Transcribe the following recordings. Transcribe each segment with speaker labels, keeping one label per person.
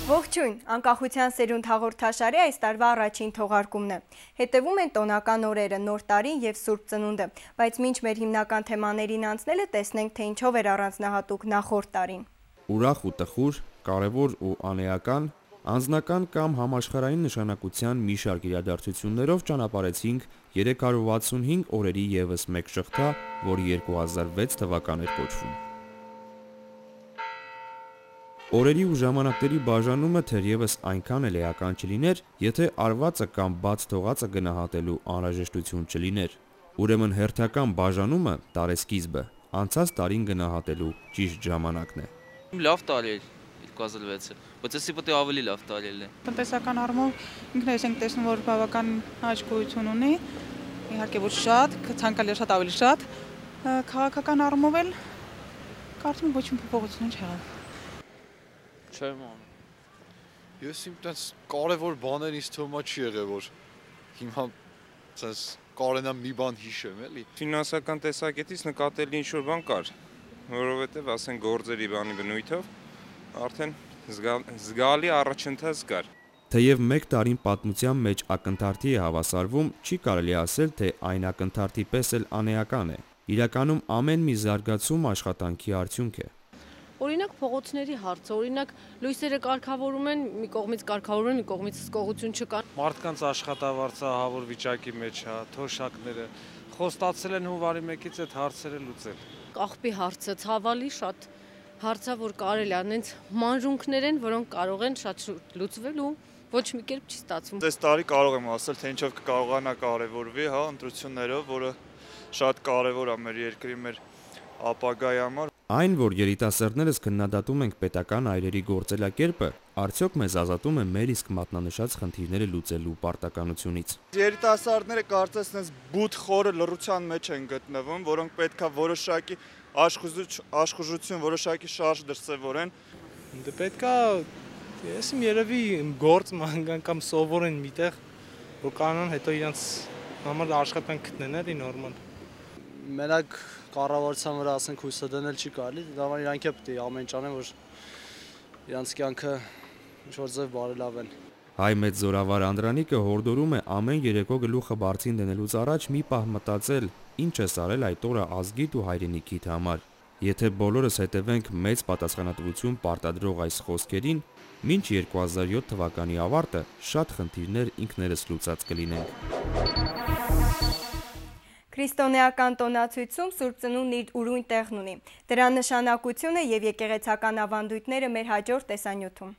Speaker 1: Ողջույն, անկախության սերունդ հաղորդաշարի այս տարվա առաջին թողարկումն է։ Հետևում են տոնական օրերը, նոր տարին եւ Սուրբ Ծնունդը, բայց մինչ մեր հիմնական թեմաներին անցնելը տեսնենք, թե ինչով էր առանձնահատուկ նախորդ տարին։
Speaker 2: Ուրախ ու տխուր, կարևոր ու անեական, անձնական կամ համաշխարհային նշանակության մի շարք իրադարձություններով ճանապարհեցինք 365 օրերի եւս մեկ շղթա, որը 2006 թվական էր կոչվում։ Օրերի ու ժամանակների բաժանումը թերևս այնքան էլ էական չլիներ, եթե արվածը կամ բաց թողածը գնահատելու անհրաժեշտություն չլիներ։ Ուրեմն հերթական բաժանումը տարեսկիզբը անցած տարին գնահատելու ճիշտ ժամանակն է։
Speaker 3: Լավ տարի էր 2006-ը, բայց էսի պետք է ավելի լավ տարի լինի։
Speaker 4: Տնտեսական առումով ինքներս ենք տեսնում, որ բավական աճ գոյություն ունի, իհարկե որ շատ, ցանկալի շատ ավելի շատ, քաղաքական առումով էլ կարծում եմ ոչ մի փոփոխություն չեղավ։
Speaker 3: Չեմ անում։
Speaker 5: Ես իմ տես կարևոր բաներ ինձ թվում է չի եղել, որ հիմա ցես կարենա մի բան հիշեմ, էլի։
Speaker 6: Ֆինանսական տեսակետից նկատելի ինչ-որ բան կար, որովհետև ասեն գործերի բանի բնույթով արդեն զգալի առաջընթաց կար։
Speaker 2: Թեև մեկ տարին պատմության մեջ ակնթարթի է հավասարվում, չի կարելի ասել, թե այն ակնթարթի պես էլ անեական է։ Իրականում ամեն մի զարգացում աշխատանքի արդյունք է։
Speaker 7: Օրինակ փողոցների հարցը, օրինակ լույսերը կարգավորում են, մի կողմից կարգավորում են, մի կողմից հսկողություն չկա։
Speaker 8: Մարդկանց աշխատավարձը ահավոր վիճակի մեջ է, թոշակները խոստացել են հունվարի 1-ից այդ հարցերը լուծել։
Speaker 7: Կաղբի հարցը ցավալի շատ հարց է, որ կարելի է, այնց մանրունքներ են, որոնք կարող են շատ շուտ լուծվել ու ոչ մի կերպ չի ստացվում։
Speaker 9: Այս տարի կարող եմ ասել, թե ինչով կկարողանա կարևորվի, ընտրություններով, որը շատ կարևոր է մեր երկրի մեր ապագայի համար։
Speaker 2: Այն, որ երիտասարդներս քննադատում ենք պետական այրերի գործելակերպը, արդյոք մեզ ազատում է մեր իսկ մատնանշած խնդիրները լուծելու պարտականությունից։
Speaker 9: Երիտասարդները կարծես նես բութ խորը լռության մեջ են գտնվում, որոնք պետքա որոշակի աշխուժություն, որոշակի շարժ դրսևորեն։
Speaker 8: Դե պետքա ես իմ երևի գործ մանգան կամ սովորեն միտեղ, որ կանան հետո իրենց համար աշխատանք գտնեն էլի նորմալ։
Speaker 10: Մենակ կառավարության վրա ասենք հույսը դնել չի կարելի, դա իրանք է պետք է ամեն ինչ անեն, որ իրանց կյանքը ինչ-որ ձև բարելավեն։
Speaker 2: Հայ մեծ զորավար Անդրանիկը հորդորում է ամեն երեկո գլուխը բարձին դնելուց առաջ մի պահ մտածել, ինչ ես արել այդ օրը ազգիդ ու հայրենիքիդ համար։ Եթե բոլորս հետևենք մեծ պատասխանատվություն պարտադրող այս խոսքերին, մինչ 2007 թվականի ավարտը շատ խնդիրներ ինքներս լուծած կլինենք։
Speaker 1: Քրիստոնեական տոնացույցում Սուրբ Ծնունդն իր ուրույն տեղն ունի։ Դրա նշանակությունը եւ եկեղեցական ավանդույթները մեր հաջորդ տեսանյութում։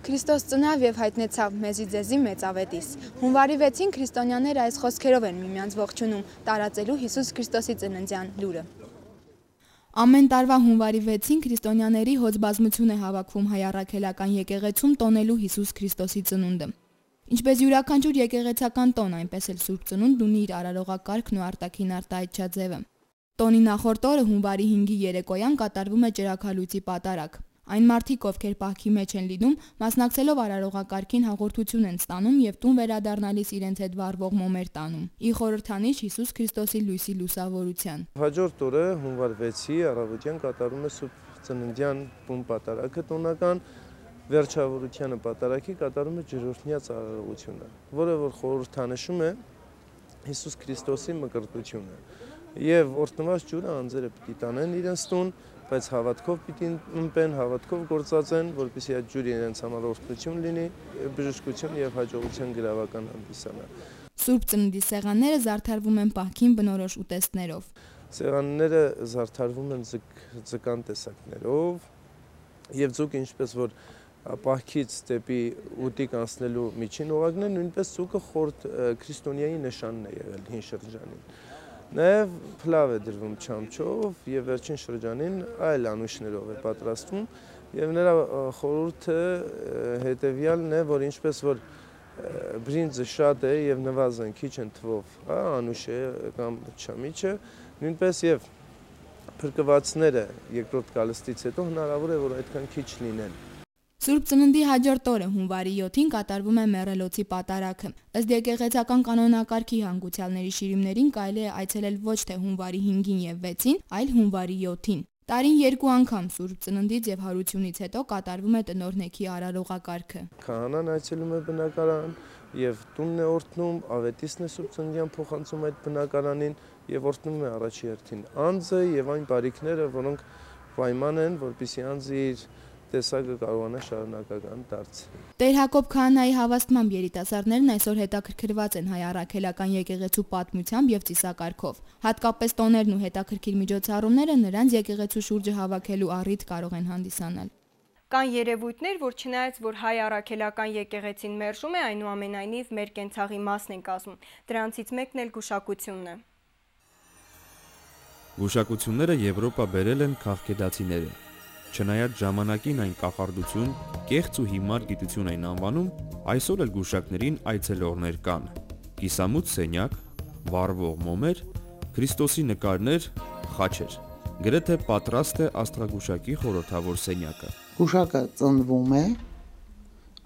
Speaker 11: Քրիստոս ծնավ եւ հայտնեցավ մեզի ձեզի մեծավետիս։ Հունվարի 6-ին քրիստոնյաները այս խոսքերով են միմյանց ողջունում, տարածելու Հիսուս Քրիստոսի ծննդյան լուրը։
Speaker 12: Ամեն տարվա հունվարի 6-ին քրիստոնյաների հոծ բազմություն է հավաքվում հայ առաքելական եկեղեցում տոնելու Հիսուս Քրիստոսի ծնունդը։ Ինչպես յուրաքանչյուր եկեղեցական տոն, այնպես էլ Սուրբ Ծնունդն ունի իր արարողակարգն ու արտաքին արտահայտչաձևը։ Տոնի նախորդ օրը հունվարի 5-ի երեկոյան կատարվում է ճրագալույցի պատարագ։ Այն մարդիկ, ովքեր պահքի մեջ են լինում, մասնակցելով արարողակարգին հաղորդություն են ստանում եւ տուն վերադառնալիս իրենց հետ վառվող մոմեր տանում։ Ի խորհրդանիշ Հիսուս Քրիստոսի լույսի լուսավորության։
Speaker 13: Հաջորդ օրը հունվար 6-ի առավոտյան կատարվում է Սուրբ Ծննդյան բուն պատարագը տոնական, վերջավորությանը պատարագի կատարում է ջրորդնյա արարողությունը, որը որ խորհրդանշում է Հիսուս Քրիստոսի մկրտությունը։ Եվ օրհնված ջուրը անձերը պիտի տանեն իրենց տուն, բայց հավատքով պիտի ըմպեն, հավատքով գործածեն, որպեսզի այդ ջուրը իրենց համար օրհնություն լինի, բժշկություն եւ հաջողության գրավական հանդիսանա։
Speaker 12: Սուրբ Ծննդի սեղանները զարդարվում են պահքին բնորոշ ուտեստներով։
Speaker 13: Սեղանները զարդարվում են ձկան տեսակներով եւ ձուկը ինչպես որ պահքից դեպի ուտիկ անցնելու միջին օղակն է, նույնպես ձուկը խորտ քրիստոնյայի նշանն է եղել հին շրջանին։ Նաև փլավ է դրվում չամչով եւ վերջին շրջանին այլ անուշներով է պատրաստվում եւ նրա խորհուրդը հետեւյալն է, որ ինչպես որ բրինձը շատ է եւ նվազեն քիչ են թվով, անուշը կամ չամիչը, նույնպես եւ փրկվածները երկրորդ կալստից հետո հնարավոր է որ այդքան քիչ լինեն։
Speaker 12: Սուրբ Ծննդի հաջորդ օրը հունվարի 7-ին կատարվում է մեռելոցի պատարագը։ Ըստ եկեղեցական կանոնակարգի հանգուցյալների շիրիմներին կարելի է այցելել ոչ թե հունվարի 5-ին եւ 6-ին, այլ հունվարի 7-ին։ Տարին 2 անգամ Սուրբ Ծննդից եւ հարությունից հետո կատարվում է տնօրնեքի արարողակարգը։
Speaker 13: Քահանան այցելում է բնակարան եւ տունն է օրհնում, ավետիսն է Սուրբ Ծննդյան փոխանցում այդ բնակարանին եւ օրհնում է առաջի հերթին անձը եւ այն բարիքները, որոնք պայման են, որպեսզի անձը իր տեսակը կարողանա շարունակական դարձնել։
Speaker 12: Տեր Հակոբ քահանայի հավաստմամբ երիտասարդներն այսօր հետաքրքրված են հայ առաքելական եկեղեցու պատմությամբ եւ ծիսակարգով։ Հատկապես տոներն ու հետաքրքիր միջոցառումները նրանց եկեղեցու շուրջը հավաքելու առիթ կարող են հանդիսանալ։
Speaker 1: Կան երևույթներ, որ չնայած որ հայ առաքելական եկեղեցին մերժում է, այնուամենայնիվ մեր կենցաղի մասն են կազմում։ Դրանցից մեկն էլ գուշակությունն է։
Speaker 2: Գուշակությունները Եվրոպա բերել են քաղաքեդացիները։ Չնայած ժամանակին այն կախարդություն, կեղծ ու հիմար գիտություն էին անվանում, այսօր էլ գուշակներին այցելողներ կան։ Կիսամութ սենյակ, վառվող մոմեր, Քրիստոսի նկարներ, խաչեր։ Գրեթե պատրաստ է աստղագուշակի խորհրդավոր սենյակը։
Speaker 14: Գուշակը ծնվում է,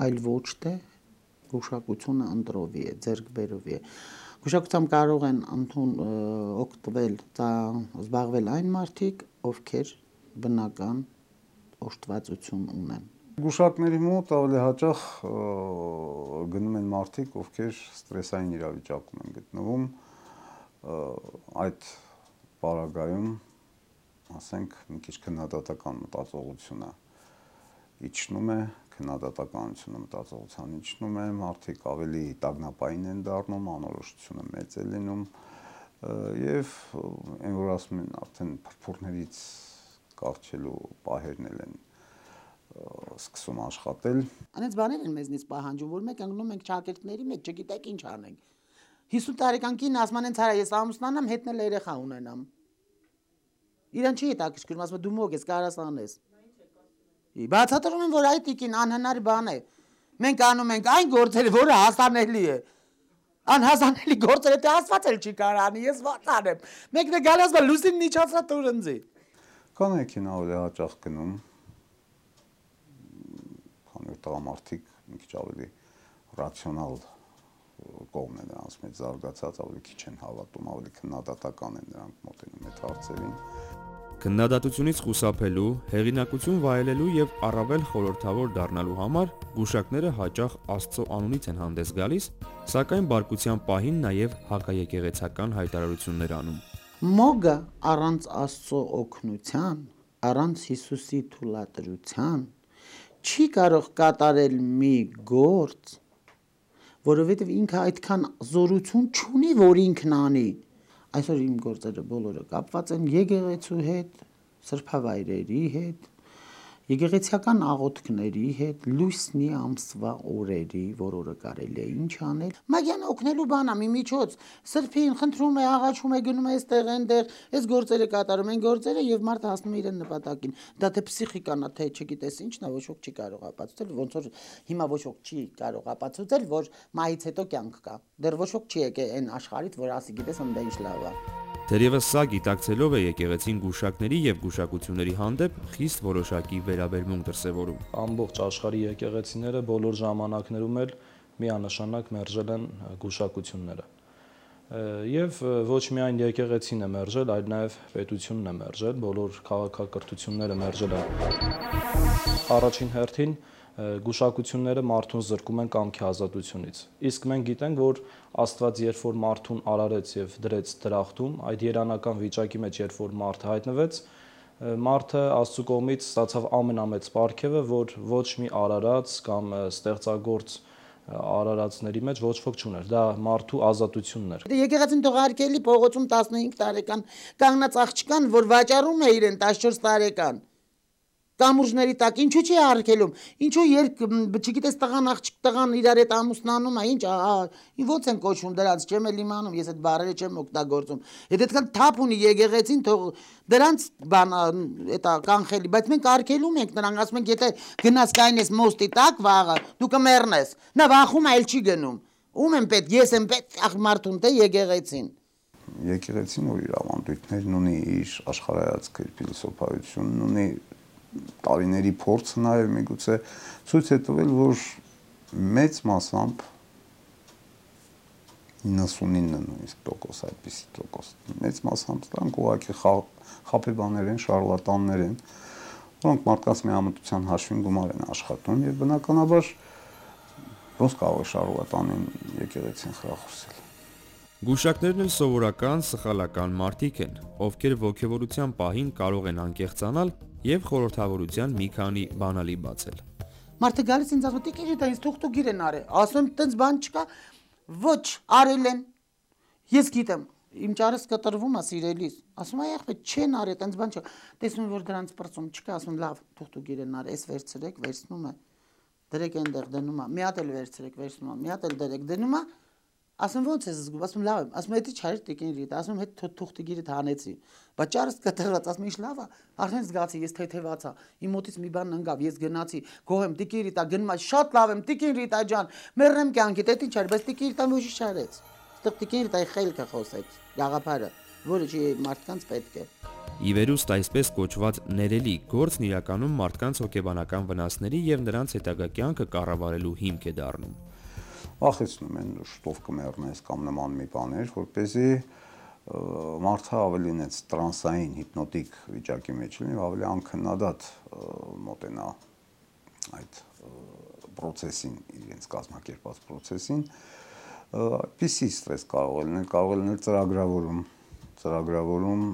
Speaker 14: այլ ոչ թե գուշակությունը ընտրովի է, ձեռքբերովի է։ Գուշակությամբ կարող են օգտվել, զբաղվել այն մարդիկ, ովքեր բնական օժտվածություն ունեն։
Speaker 15: Գուշակների մոտ ավելի հաճախ գնում են մարդիկ, ովքեր ստրեսային իրավիճակում են գտնվում, այդ պարագայում, ասենք, մի քիչ քննադատական մտածողությունը իջնում է, քննադատականությունը մտածողության իջնում է, մարդիկ ավելի տագնապային են դառնում, անորոշությունը մեծ է լինում եւ այն որ ասում են արդեն փրփուրներից կարճելու պահերն են սկսում աշխատել։
Speaker 14: Անենց բաներ են մեզնից պահանջում, որ մենք ընկնում ենք ճակերտների մեջ, չգիտեք ինչ անենք։ 50 տարեկան կին ասում են ցարա ես ամուսնանամ, հետնել երեխա ունենամ։ Իրան չի հետաքրքրում, ասում դու մոգ ես, կարաս անես։ Բացատրում են, որ այդ տիկին անհնար բան է։ Մենք անում ենք այն գործերը, որը հասանելի է։ Անհասանելի գործերը դե ասված էլ չի կարանի, ես ո՞նց անեմ։ Մեկն է գալիս բա լուսին միջացրա տուրնձի։
Speaker 15: Կանեքին ավելի հաճախ գնում, քանի որ տղամարդիկ մի քիչ ավելի ռացիոնալ կողմն է նրանց մեջ զարգացած, ավելի քիչ են հավատում, ավելի քննադատական են նրանք մոտենում այդ հարցերին։
Speaker 2: Քննադատությունից խուսափելու, հեղինակություն վայելելու եւ առավել խորհրդավոր դառնալու համար գուշակները հաճախ Աստծո անունից են հանդես գալիս, սակայն բարկության պահին նաեւ հակաեկեղեցական հայտարարություններ անում։
Speaker 14: Մոգը առանց Աստծո օգնության, առանց Հիսուսի թույլատրության չի կարող կատարել մի գործ, որովհետև ինքը այդքան զորություն չունի, որ ինքն անի։ Այսօր իմ գործերը բոլորը կապված են եկեղեցու հետ, սրբավայրերի հետ, եկեղեցիական աղոթքների հետ, լույսնի ամսվա օրերի, որ օրը կարելի է ինչ անել։ Մագյան օգնելու բան է, մի միջոց, սրբին խնդրում է, աղաչում է, գնում է այստեղ, այնտեղ, այս գործերը կատարում են գործերը եւ մարդը հասնում է իր նպատակին։ Դա թե պսիխիկան է, թե չգիտես ինչն է, ոչ ոք չի կարող ապացուցել, ոնց որ հիմա ոչ ոք չի կարող ապացուցել, որ մայից հետո կյանք կա։ Դեռ ոչ ոք չի եկել այն աշխարհից, որ ասի գիտես, ըմբե ինչ լավ է։
Speaker 2: Թերևս սա գիտակցելով է եկեղեցին գուշակների եւ գուշակությունների հանդեպ խիստ որոշակի վերաբերմունք դրսևորում։
Speaker 16: Ամբողջ աշխարհի եկեղեցիները բոլոր ժամանակներում էլ միանշանակ մերժել են գուշակությունները։ Եվ ոչ միայն եկեղեցին է մերժել, այլ նաեւ պետությունն է մերժել, բոլոր քաղաքակրթությունները մերժել են։ Առաջին հերթին գուշակությունները մարդուն զրկում են կամքի ազատությունից։ Իսկ մենք գիտենք, որ Աստված երբ որ մարդուն արարեց եւ դրեց դրախտում, այդ երանական վիճակի մեջ երբ որ մարդը հայտնվեց, մարդը Աստծո կողմից ստացավ ամենամեծ պարգևը, որ ոչ մի արարած կամ ստեղծագործ արարածների մեջ ոչ ոք չուներ։ Դա մարդու ազատությունն էր։
Speaker 14: Եկեղեցին թողարկելի փողոցում 15 տարեկան կանգնած աղջկան, որ վաճառում է իրեն 14 տարեկան կամուրջների տակ, ինչու չի արկելում, ինչու չգիտես տղան աղջիկ տղան իրար հետ ամուսնանում է, ինչ, ոնց են կոչվում դրանց, չեմ էլ իմանում, ես այդ բառերը չեմ օգտագործում։ Եթե այդքան թափ ունի եկեղեցին, թող դրանց բան էտա կանխելի, բայց մենք արկելում ենք նրանք, ասում ենք, եթե գնաս կայնես մոստի տակ վաղը, դու կմեռնես։ Նա վախում է, այլ չի գնում։ Ում եմ պետք, ես եմ պետք, ախ մարդուն թե եկեղեցին։
Speaker 15: Եկեղեցին որ իր ավանդույթներն ունի, իր աշխարհայացքը, իր փիլիսոփայությունն ունի, տարիների փորձը նաև միգուցե ցույց է տվել, որ մեծ մասամբ 99% այդպիսի տոկոս։ Մեծ մասամբ դրանք ուղղակի խաբեբաներ են, շարլատաններ են, որոնք մարդկանց միամտության հաշվին գումար են աշխատում եւ բնականաբար ոնց կարող է շարլատանին եկեղեցին խրախուսել։
Speaker 2: Գուշակներն էլ սովորական սխալական մարդիկ են, ովքեր ոգևորության պահին կարող են անկեղծանալ եւ խորհրդավորության մի քանի բանալի բացել։
Speaker 14: Մարդը գալիս ինձ ասում, տիկին դա ինձ թուղթուգիր են արել, ասում եմ, տենց բան չկա, ոչ, արել են, ես գիտեմ, իմ ճարս կտրվում է սիրելիս, ասում է, եղբայր, չեն արել, տենց բան չկա, տեսնում որ դրանց պրծում չկա, ասում լավ, թուղթուգիր են արել, էս վերցրեք, վերցնում է, դրեք այնտեղ դնում է, մի հատ էլ վերցրեք, վերցնում է, մի հատ էլ դրեք դնում է, ասում ոնց ես զգում, ասում լավ եմ, ասում հետի չարի տիկին Ռիտա, ասում հետ թուղթուգիրը հանեցի, բայց ճարս կտրված, ասում ինչ լավ է, արդեն զգացի, ես թեթևացա, իմ մոտից մի բան ընկավ, ես գնացի, գոհեմ տիկին Ռիտա, գնում եմ, շատ լավ եմ, տիկին Ռիտա ջան, մեռնեմ կյանքիդ, էդ ինչ արի, բայց տիկին Ռիտան ոչինչ չարեց, այստեղ տիկին Ռիտայի խելքը խոսեց, գաղափարը, որը չի մարդկանց պետք է։
Speaker 2: Ի վերուստ այսպես կոչված ներելի գործն իրականում մարդկանց հոգեբանական վնասների եւ նրանց հետագա կյանքը կառավարելու հիմք է դառնում։
Speaker 15: Վախեցնում են շտով կմեռնես կամ նման մի բաներ, որպեսզի մարդը ավելի նենց տրանսային հիպնոտիկ վիճակի մեջ լինի, ավելի անքննադատ մոտենա այդ process-ին, իրենց կազմակերպած process-ին, այդպիսի ստրես կարող է լինել ծրագրավորում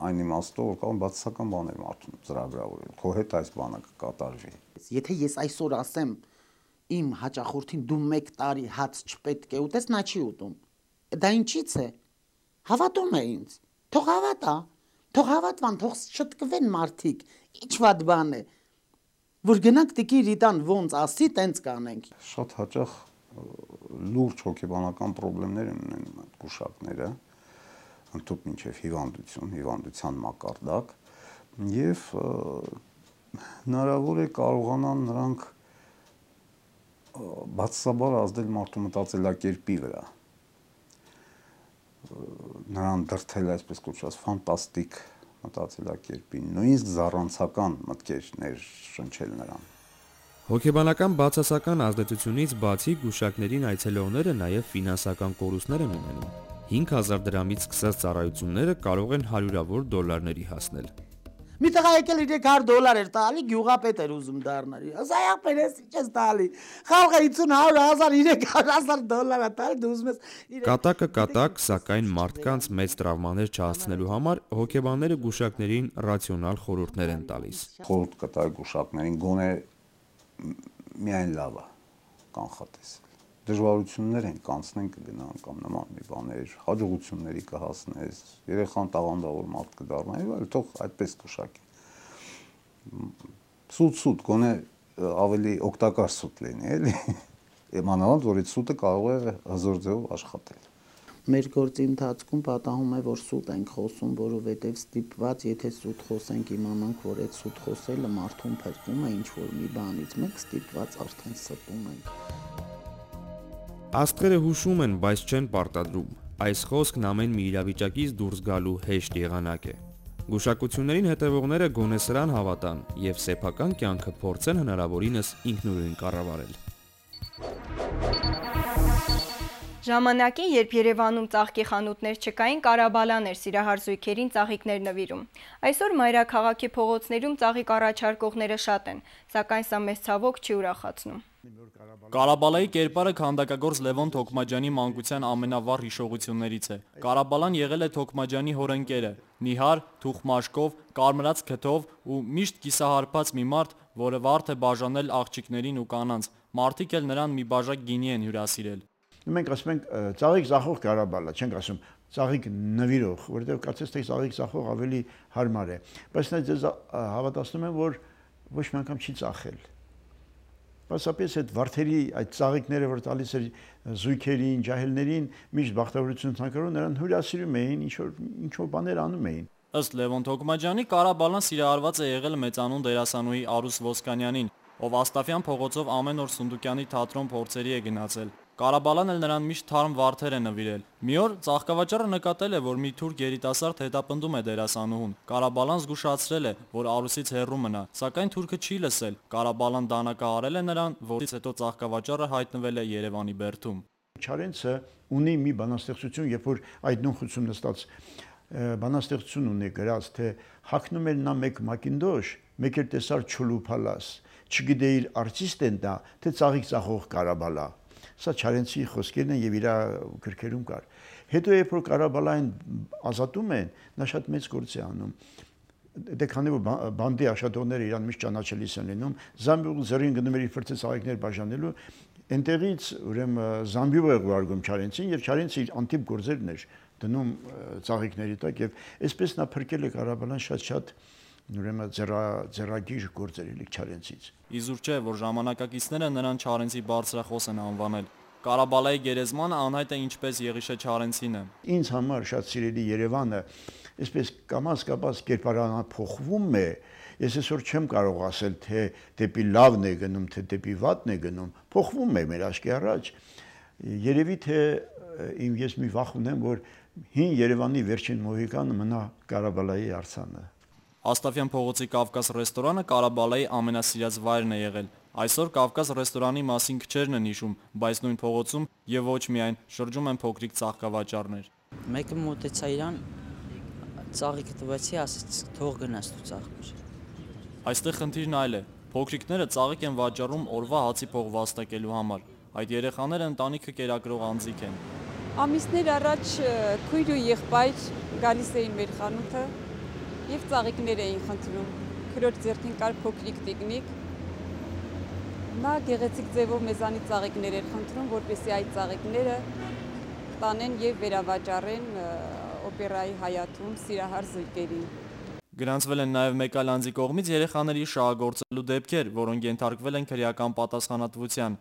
Speaker 15: այն իմաստով, որ կարող բացասական բաներ մարդուն ծրագրավորել, քո հետ այս բանը կկատարվի։
Speaker 14: Եթե ես այսօր ասեմ իմ հաճախորդին դու 1 տարի հաց չպետք է ուտես, նա չի ուտում։ Դա ինչից է։ Հավատում է ինձ։ Թող հավատա, թող հավատվան, թող շտկվեն մարդիկ։ Ինչ վատ բան է։ Որ գնանք տիկին Ռիտան ոնց ասի, տենց կանենք։
Speaker 15: Շատ հաճախ լուրջ հոգեբանական խնդիրներ ունեն այդ գուշակները, ընդհանուր մինչև հիվանդության մակարդակ, եւ հնարավոր է կարողանան նրանք բացասաբար ազդել մարդու մտածելակերպի վրա, նրան դրդել այսպես կոչված ֆանտաստիկ մտածելակերպի, նույնիսկ զառանցական մտքերներ շնչել նրան։
Speaker 2: Հոգեբանական բացասական ազդեցությունից բացի գուշակներին այցելողները նաև ֆինանսական կորուստներ են ունենում։ 5000 դրամից սկսած ծառայությունները կարող են հարյուրավոր դոլարների հասնել։
Speaker 14: Մի տղա եկել $300 էր տալի, գյուղապետ էր ուզում դառնալ։ Ասա եղբայր, ես ինչ ես տալի։ Խալղը 50, 100, 1000, $300 տալի, դու ուզում ես։
Speaker 2: Կատակը կատակ, սակայն մարդկանց մեծ տրավմաներ չհասցնելու համար հոգեբանները գուշակներին ռացիոնալ խորհուրդներ են տալիս։
Speaker 15: Խորհուրդ կտա գուշակներին գոնե միայն լավը կանխատեսել։ Դժվարություններ են կանցնեն կգնան կամ նման մի բաներ, հաջողությունների կհասնես, երեխան տաղանդավոր մարդ կդառնա, այլ թող այդպես կշակի։ Սուտ գոնե ավելի օգտակար սուտ լինի, էլի։ Իմանալով, որ այդ սուտը կարող է հզոր ձևով աշխատել։
Speaker 14: Մեր գործի ընթացքում պատահում է, որ սուտ ենք խոսում, որովհետև ստիպված, եթե սուտ խոսենք, իմանանք, որ այդ սուտ խոսելը մարդուն փրկում է ինչ-որ մի բանից, մենք ստիպված արդեն ստում ենք։
Speaker 2: Աստղերը հուշում են, բայց չեն պարտադրում։ Այս խոսքն ամեն մի իրավիճակից դուրս գալու հեշտ եղանակ է։ Գուշակություններին հետևողները գոնե սրան հավատան եւ սեփական կյանքը փորձեն հնարավորինս ինքնուրույն կառավարել։
Speaker 1: Ժամանակին, երբ Երևանում ծաղկի խանութներ չկային, Կարաբալան էր սիրահար զույգերին ծաղիկներ նվիրում։ Այսօր մայրաքաղաքի փողոցներում ծաղիկ առաջարկողները շատ են, սակայն սա մեզ ցավոք չի ուրախացնում։
Speaker 17: Կարաբալայի կերպարը քանդակագործ Լևոն Թոքմաջյանի մանկության ամենավառ հիշողություններից է։ Կարաբալան եղել է Թոքմաջյանի հորընկերը, նիհար, թուխմաշկով, կարմրած քթով ու միշտ կիսահարփած մի մարդ, որը վարդ է բաժանել աղջիկներին ու կանանց։ Մարդիկ էլ նրան մի բաժակ գինի են հյուրասիրել։
Speaker 18: Մենք ասում ենք ծաղիկ ծախող Կարաբալա, չենք ասում ծաղիկ նվիրող, որովհետև կարծես թե ծաղիկ ծախող ավելի հարմար է։ Բայց նա ձեզ հավատացնում եմ, որ ոչ մի անգամ չի ծախել։ Պարզապես այդ վարդերի, այդ ծաղիկները, որ տալիս էր զույգերին, ջահելներին, միշտ բախտավորություն ցանկալով նրան հյուրասիրում էին, ինչ որ բաներ անում էին։
Speaker 17: Ըստ Լևոն Թոքմաջյանի, Կարաբալան սիրահարված է եղել մեծանուն դերասանուհի Արուս Ոսկանյանին, ով Աստաֆյան փողոցով ամեն օր Սունդուկյանի թատրոն փորձերի է գնացել։ Կարաբալան էլ նրան միշտ թարմ վարդեր է նվիրել։ Մի օր ծաղկավաճառը նկատել է, որ մի թուրք երիտասարդ հետապնդում է դերասանուհուն։ Կարաբալան զգուշացրել է, որ Արուսից հեռու մնա, սակայն թուրքը չի լսել։ Կարաբալան դանակահարել է նրան, որից հետո ծաղկավաճառը հայտնվել է Երևանի բերդում։
Speaker 18: Չարենցը ունի մի բանաստեղծություն, երբ որ այդ նույն խուցում նստած բանաստեղծություն ունի գրած, թե հագնում էր նա մեկ մակինդոշ, մեկ էլ տեսար չլուփալաս, չգիտեիր արտիստ են դա, թե ծաղիկ ծախող Կարաբալա։ Սա Չարենցի խոսքերն են եւ իր գրքերում կար։ Հետո երբ որ Կարաբալային ազատում են, նա շատ մեծ գործ է անում։ Դե քանի որ բանդի աշխատողները իրան միշտ ճանաչելիս են լինում, Զամբյուղ ձեռին գնում էր իր ֆրծե ծաղիկներ բաժանելու, այնտեղից ուրեմն Զամբյուղը ուղարկում Չարենցին եւ Չարենցը իր անտիպ գործերն էր դնում ծաղիկների տակ եւ այսպես նա փրկել է Կարաբալան շատ ուրեմն ձեռագիր գործեր ելիք Չարենցից։
Speaker 17: Իզուր չէ, որ ժամանակակիցները նրան Չարենցի բարձրախոս են անվանել։ Կարաբալայի գերեզմանը անհայտ է ինչպես Եղիշե Չարենցինը։
Speaker 18: Ինձ համար շատ սիրելի Երևանը այսպես կամաց-կապած կերպարանափոխվում է։ Ես այսօր չեմ կարող ասել, թե դեպի լավն է գնում, թե դեպի վատն է գնում, փոխվում է մեր աչքի առաջ։ Երևի թե ես մի վախ ունեմ, որ հին Երևանի վերջին մոհիկանը մնա Կարաբալայի արձանը։
Speaker 17: Աստաֆյան փողոցի Կավկաս ռեստորանը Կարաբալայի ամենասիրած վայրն է եղել։ Այսօր Կավկաս ռեստորանի մասին քչերն են հիշում, բայց նույն փողոցում եւ ոչ միայն շրջում են փոքրիկ ծաղկավաճառներ։
Speaker 19: Մեկը մոտեցա իրան, ծաղիկը տվեցի, ասաց թող գնաս դու ծաղկուր։
Speaker 17: Այստեղ խնդիրն այլ է։ Փոքրիկները ծաղիկ են վաճառում օրվա հացի փող վաստակելու համար։ Այդ երեխաները ընտանիքը կերակրող անձիկ են։
Speaker 20: Ամիսներ առաջ քույր ու եղբայր գալիս էին մեր խանութը եւ ծաղիկներ էին խնդրում։ Քրոջ ձեռքին կար փոքրիկ տիկնիկ։ Նա գեղեցիկ ձևով մեզանից ծաղիկներ էր խնդրում, որպեսզի այդ ծաղիկները տանեն եւ վերավաճառեն օպերայի հայաթում սիրահար զույգերին։
Speaker 17: Գրանցվել են նաև մեկ այլ անձի կողմից երեխաների շահագործելու դեպքեր, որոնք ենթարկվել են քրեական պատասխանատվության։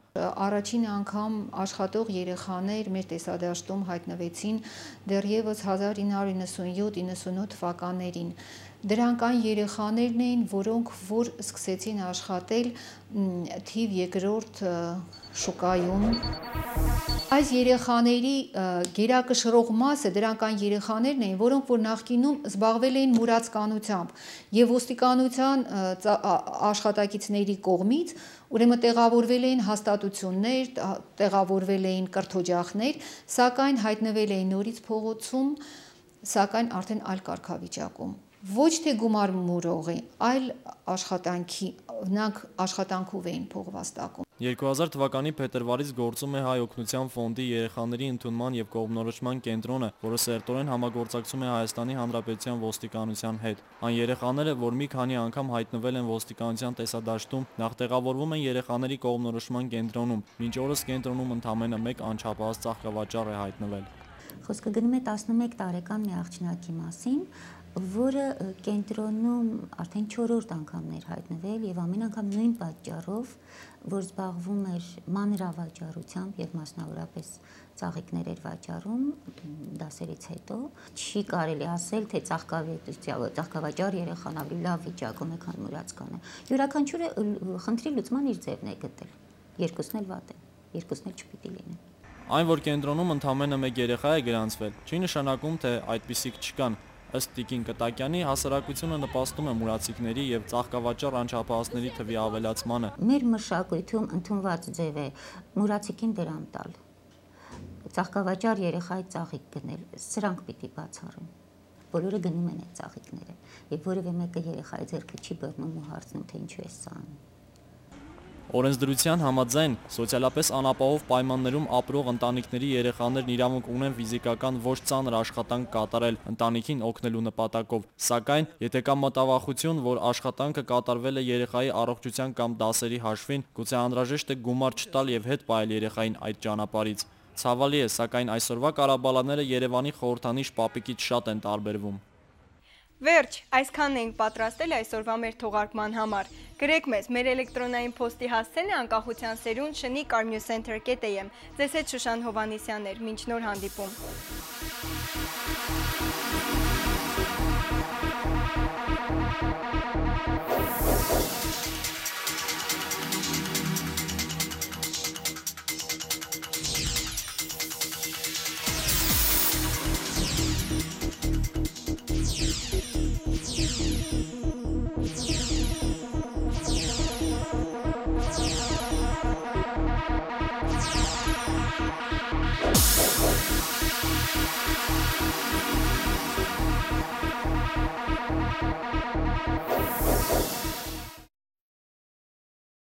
Speaker 21: Առաջին անգամ աշխատող երեխաներ մեր տեսադաշտում հայտնվեցին դեռևս 1997-98 թվականներին։ Դրանք այն երեխաներն էին, որոնք որ սկսեցին աշխատել թիվ երկրորդ շուկայում։ Այս երեխաների գերակշռող մասը դրանք այն երեխաներն էին, որոնք որ նախկինում զբաղվել էին մուրացկանությամբ եւ ոստիկանության աշխատակիցների կողմից ուրեմն տեղավորվել էին հաստատություններ, տեղավորվել էին կրթօջախներ, սակայն հայտնվել էին նորից փողոցում, սակայն արդեն այլ կարգավիճակում։ Ոչ թե գումար մուրողի, այլ նրանք աշխատանքով էին փող վաստակում։
Speaker 17: 2000 թվականի փետրվարից գործում է Հայ օգնության ֆոնդի երեխաների ընդունման եւ կողմնորոշման կենտրոնը, որը սերտորեն համագործակցում է Հայաստանի Հանրապետության ոստիկանության հետ։ Այն երեխաները, որ մի քանի անգամ հայտնվել են ոստիկանության տեսադաշտում, նախ տեղավորվում են երեխաների կողմնորոշման կենտրոնում, մինչ օրս կենտրոնում ընդամենը մեկ անչափահաս ծաղկավաճառ է հայտնվել։
Speaker 22: Խոսքը գնում է 11 տարեկան մի աղջնակի մասին, որը կենտրոնում արդեն 4-րդ անգամն էր հայտնվել եւ ամեն անգամ նույն պատճառով, որ զբաղվում էր մանրավաճառությամբ եւ մասնավորապես ծաղիկներ էր վաճառում դասերից հետո, չի կարելի ասել, թե ծաղկավաճառ երեխան ավելի լավ վիճակում է, քան մուրացկանը։ Յուրաքանչյուրը խնդրի լուծման իր ձևն է գտել։ Երկուսն էլ վատ են, երկուսն էլ չպիտի լինեն։
Speaker 17: Այն, որ կենտրոնում ընդամենը մեկ երեխա է գրանցվել, չի նշանակում, թե այդպիսիք չկան։ Ըստ Տիկին Կտակյանի, հասարակությունը նպաստում է մուրացիկների եւ ծաղկավաճառ անչափահասների թվի ավելացմանը։
Speaker 22: Մեր մշակույթում ընդունված ձև է մուրացիկին դրամ տալ, ծաղկավաճառ երեխայի ծաղիկ գնել, սրանք պիտի բացառեն։ Բոլորը գնում են այդ ծաղիկները եւ որևէ մեկը երեխայի ձեռքը չի բռնում ու հարցնում, թե ինչու է սա անում։
Speaker 17: Օրենսդրության համաձայն սոցիալապես անապահով պայմաններում ապրող ընտանիքների երեխաներն իրավունք ունեն ֆիզիկական ոչ ծանր աշխատանք կատարել ընտանիքին օգնելու նպատակով, սակայն եթե կա մտավախություն, որ աշխատանքը կատարվել է երեխայի առողջության կամ դասերի հաշվին, գուցե անհրաժեշտ է գումար չտալ եւ հետ պահել երեխային այդ ճանապարհից։ Ցավալի է, սակայն այսօրվա Կարաբալաները Երևանի խորհրդանիշ պապիկից շատ են տարբերվում։
Speaker 1: Վերջ, այսքանն էինք պատրաստել այսօրվա մեր թողարկման համար։ Գրեք մեզ, մեր էլեկտրոնային փոստի հասցեն է անկախության սերունդ shni@newscenter.am։ Ձեզ հետ Շուշան Հովանեսյանն էր, մինչ նոր հանդիպում։